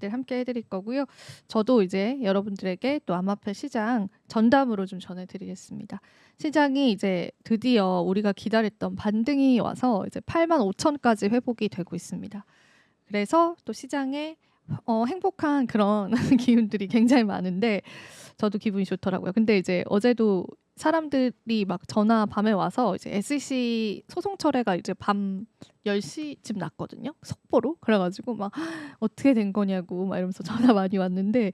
소식들 함께 해드릴 거고요. 저도 이제 여러분들에게 또 암호화폐 시장 전담으로 좀 전해드리겠습니다. 시장이 이제 드디어 우리가 기다렸던 반등이 와서 이제 85,000까지 회복이 되고 있습니다. 그래서 또 시장에 행복한 그런 기운들이 굉장히 많은데 저도 기분이 좋더라고요. 근데 이제 어제도 사람들이 막 전화 밤에 와서 이제 SEC 소송 철회가 이제 밤 10시쯤 났거든요. 속보로. 그래가지고 막 어떻게 된 거냐고 막 이러면서 전화 많이 왔는데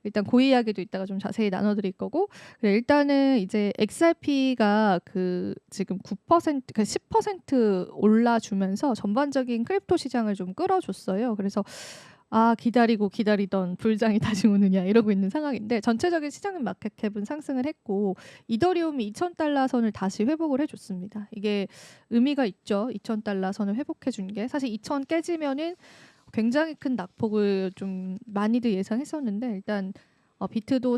일단 그 이야기도 이따가 좀 자세히 나눠드릴 거고 그래, 일단은 이제 XRP가 그 지금 9% 그 10% 올라주면서 전반적인 크립토 시장을 좀 끌어줬어요. 그래서 아 기다리고 기다리던 불장이 다시 오느냐 이러고 있는 상황인데 전체적인 시장 마켓캡은 상승을 했고 이더리움이 2,000달러 선을 다시 회복을 해줬습니다. 이게 의미가 있죠. 2,000달러 선을 회복해 준 게 사실 2,000 깨지면은 굉장히 큰 낙폭을 좀 많이들 예상했었는데 일단 비트도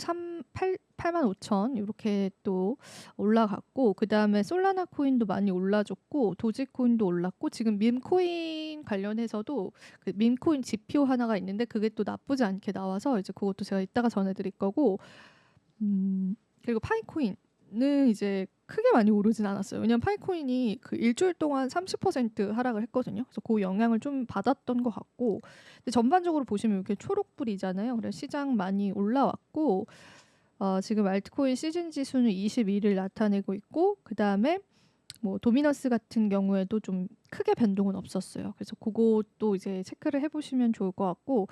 85,000 이렇게 또 올라갔고 그 다음에 솔라나 코인도 많이 올라줬고 도지 코인도 올랐고 지금 밈 코인 관련해서도 그 밈 코인 지표 하나가 있는데 그게 또 나쁘지 않게 나와서 이제 그것도 제가 이따가 전해드릴 거고 그리고 파이코인은 이제 크게 많이 오르진 않았어요. 왜냐면 파이코인이 그 일주일 동안 30% 하락을 했거든요. 그래서 그 영향을 좀 받았던 것 같고 근데 전반적으로 보시면 이렇게 초록불이잖아요. 그래서 시장 많이 올라왔고 지금 알트코인 시즌 지수는 21을 나타내고 있고 그 다음에 뭐 도미너스 같은 경우에도 좀 크게 변동은 없었어요. 그래서 그것도 이제 체크를 해보시면 좋을 것 같고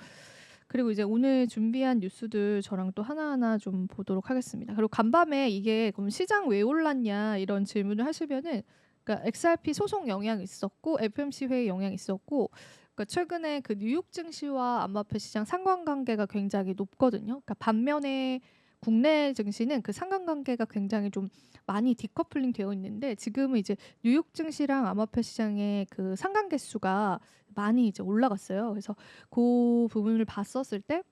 그리고 이제 오늘 준비한 뉴스들 저랑 또 하나하나 좀 보도록 하겠습니다. 그리고 간밤에 이게 그럼 시장 왜 올랐냐 이런 질문을 하시면은 그러니까 XRP 소송 영향이 있었고 FMC 회의 영향이 있었고 그러니까 최근에 그 뉴욕 증시와 암호화폐 시장 상관관계가 굉장히 높거든요. 그러니까 반면에 국내 증시는 그 상관관계가 굉장히 좀 많이 디커플링 되어 있는데 지금은 이제 뉴욕 증시랑 암호화폐 시장의 그 상관계 수가 많이 이제 올라갔어요. 그래서 그 부분을 봤었을 때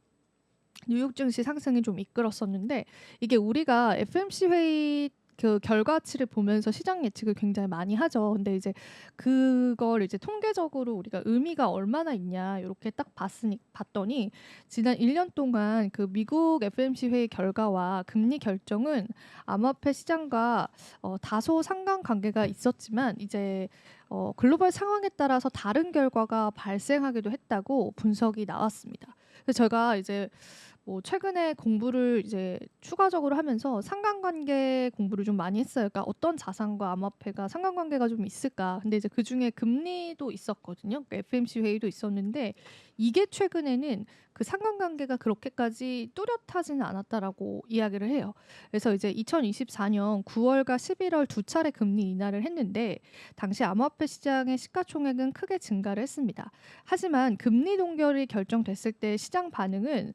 뉴욕 증시 상승이 좀 이끌었었는데 이게 우리가 FMC 회의 그 결과치를 보면서 시장 예측을 굉장히 많이 하죠. 근데 이제 그걸 이제 통계적으로 우리가 의미가 얼마나 있냐 이렇게 딱 봤더니 지난 1년 동안 그 미국 FMC 회의 결과와 금리 결정은 암호화폐 시장과 다소 상관관계가 있었지만 이제 글로벌 상황에 따라서 다른 결과가 발생하기도 했다고 분석이 나왔습니다. 그래서 제가 이제 뭐 최근에 공부를 이제 추가적으로 하면서 상관관계 공부를 좀 많이 했어요. 그러니까 어떤 자산과 암호화폐가 상관관계가 좀 있을까. 근데 이제 그 중에 금리도 있었거든요. 그러니까 FMC 회의도 있었는데 이게 최근에는 그 상관관계가 그렇게까지 뚜렷하지는 않았다라고 이야기를 해요. 그래서 이제 2024년 9월과 11월 두 차례 금리 인하를 했는데 당시 암호화폐 시장의 시가총액은 크게 증가를 했습니다. 하지만 금리 동결이 결정됐을 때 시장 반응은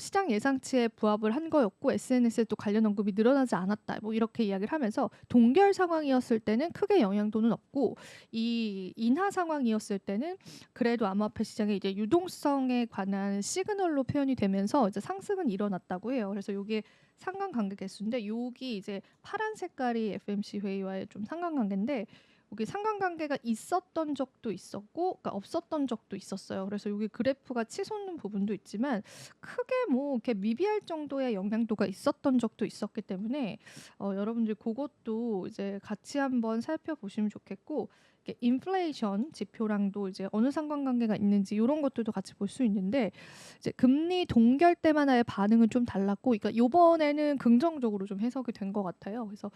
시장 예상치에 부합을 한 거였고 SNS에 또 관련 언급이 늘어나지 않았다. 뭐 이렇게 이야기를 하면서 동결 상황이었을 때는 크게 영향도는 없고 이 인하 상황이었을 때는 그래도 암호화폐 시장의 이제 유동성에 관한 시그널로 표현이 되면서 이제 상승은 일어났다고 해요. 그래서 이게 상관관계 개수인데 여기 이제 파란 색깔이 FMC 회의와의 좀 상관관계인데 여기 상관관계가 있었던 적도 있었고 그러니까 없었던 적도 있었어요. 그래서 여기 그래프가 치솟는 부분도 있지만 크게 뭐 이렇게 미비할 정도의 영향도가 있었던 적도 있었기 때문에 여러분들 그것도 이제 같이 한번 살펴보시면 좋겠고 이게 인플레이션 지표랑도 이제 어느 상관관계가 있는지 이런 것들도 같이 볼 수 있는데 이제 금리 동결 때만의 반응은 좀 달랐고 그러니까 이번에는 긍정적으로 좀 해석이 된 것 같아요. 그래서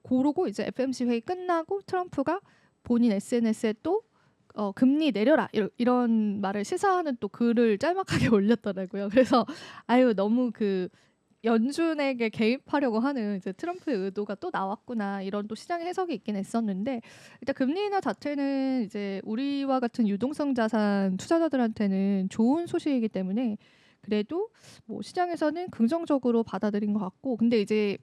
그러고 이제 FMC 회의 끝나고 트럼프가 본인 SNS에 또 금리 내려라 이런 말을 시사하는 또 글을 짤막하게 올렸더라고요. 그래서 아유 너무 그 연준에게 개입하려고 하는 이제 트럼프의 의도가 또 나왔구나 이런 또 시장의 해석이 있긴 했었는데 일단 금리 인하 자체는 이제 우리와 같은 유동성 자산 투자자들한테는 좋은 소식이기 때문에 그래도 뭐 시장에서는 긍정적으로 받아들인 것 같고 근데 이제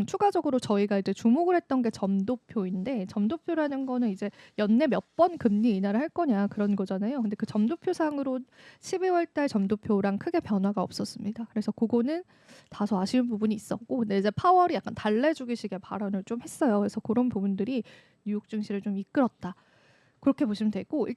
추가적으로 저희가 이제 주목을 했던 게 점도표인데 점도표라는 거는 이제 연내 몇 번 금리 인하를 할 거냐 그런 거잖아요. 근데 그 점도표상으로 12월 달 점도표랑 크게 변화가 없었습니다. 그래서 그거는 다소 아쉬운 부분이 있었고 근데 이제 파월이 약간 달래주기식의 발언을 좀 했어요. 그래서 그런 부분들이 뉴욕 증시를 좀 이끌었다. 그렇게 보시면 되고